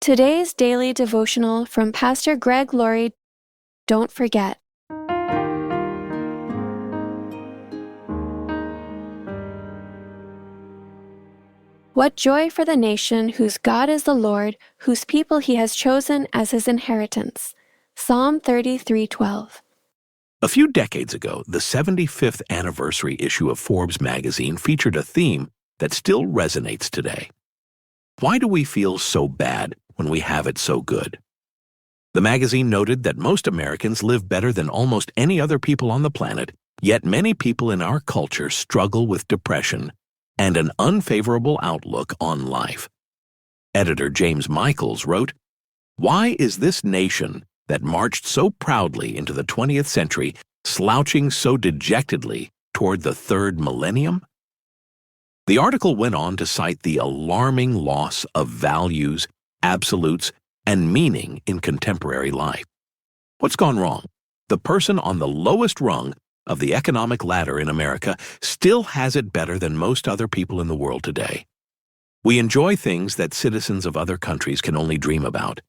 Today's daily devotional from Pastor Greg Laurie. Don't forget. What joy for the nation whose God is the Lord, whose people he has chosen as his inheritance. Psalm 33:12. A few decades ago, the 75th anniversary issue of Forbes magazine featured a theme that still resonates today. Why do we feel so bad when we have it so good? The magazine noted that most Americans live better than almost any other people on the planet, yet many people in our culture struggle with depression and an unfavorable outlook on life. Editor James Michaels wrote, "Why is this nation that marched so proudly into the 20th century slouching so dejectedly toward the third millennium?" The article went on to cite the alarming loss of values, absolutes, and meaning in contemporary life. What's gone wrong? The person on the lowest rung of the economic ladder in America still has it better than most other people in the world today. We enjoy things that citizens of other countries can only dream about,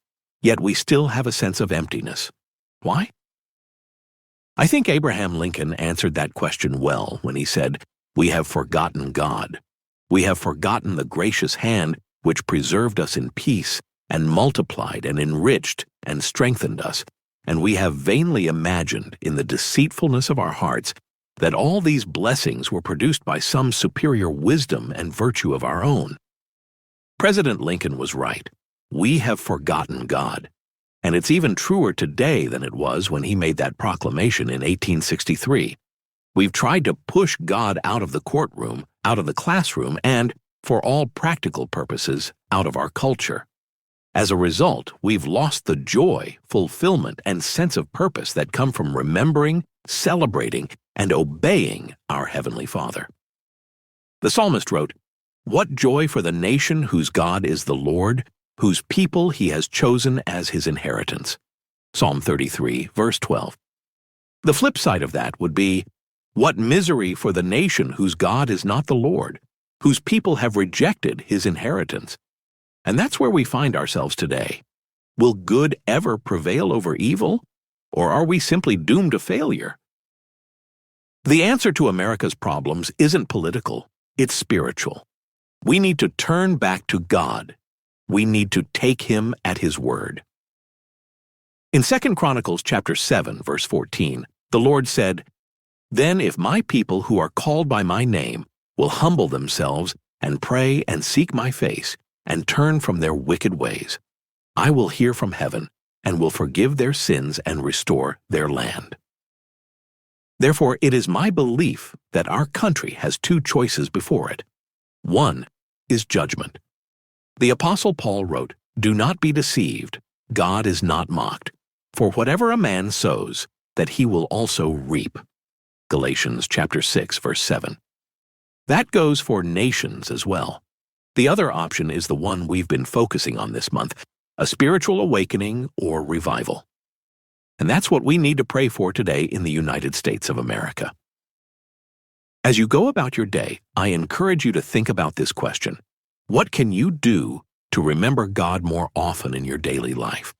yet we still have a sense of emptiness. Why? I think Abraham Lincoln answered that question well when he said, "We have forgotten God. We have forgotten the gracious hand which preserved us in peace and multiplied and enriched and strengthened us, and we have vainly imagined in the deceitfulness of our hearts that all these blessings were produced by some superior wisdom and virtue of our own." President Lincoln was right. We have forgotten God. And it's even truer today than it was when he made that proclamation in 1863. We've tried to push God out of the courtroom, out of the classroom, and, for all practical purposes, out of our culture. As a result, we've lost the joy, fulfillment, and sense of purpose that come from remembering, celebrating, and obeying our Heavenly Father. The psalmist wrote, "What joy for the nation whose God is the Lord, whose people he has chosen as his inheritance." Psalm 33, verse 12. The flip side of that would be, "What misery for the nation whose God is not the Lord, whose people have rejected his inheritance." And that's where we find ourselves today. Will good ever prevail over evil, or are we simply doomed to failure? The answer to America's problems isn't political, it's spiritual. We need to turn back to God. We need to take him at his word. In 2 Chronicles chapter 7, verse 14, the Lord said, "Then if my people who are called by my name will humble themselves and pray and seek my face, and turn from their wicked ways, I will hear from heaven and will forgive their sins and restore their land." Therefore, it is my belief that our country has two choices before it. One is judgment. The Apostle Paul wrote, "Do not be deceived, God is not mocked. For whatever a man sows, that he will also reap." Galatians chapter 6, verse 7. That goes for nations as well. The other option is the one we've been focusing on this month, a spiritual awakening or revival. And that's what we need to pray for today in the United States of America. As you go about your day, I encourage you to think about this question. What can you do to remember God more often in your daily life?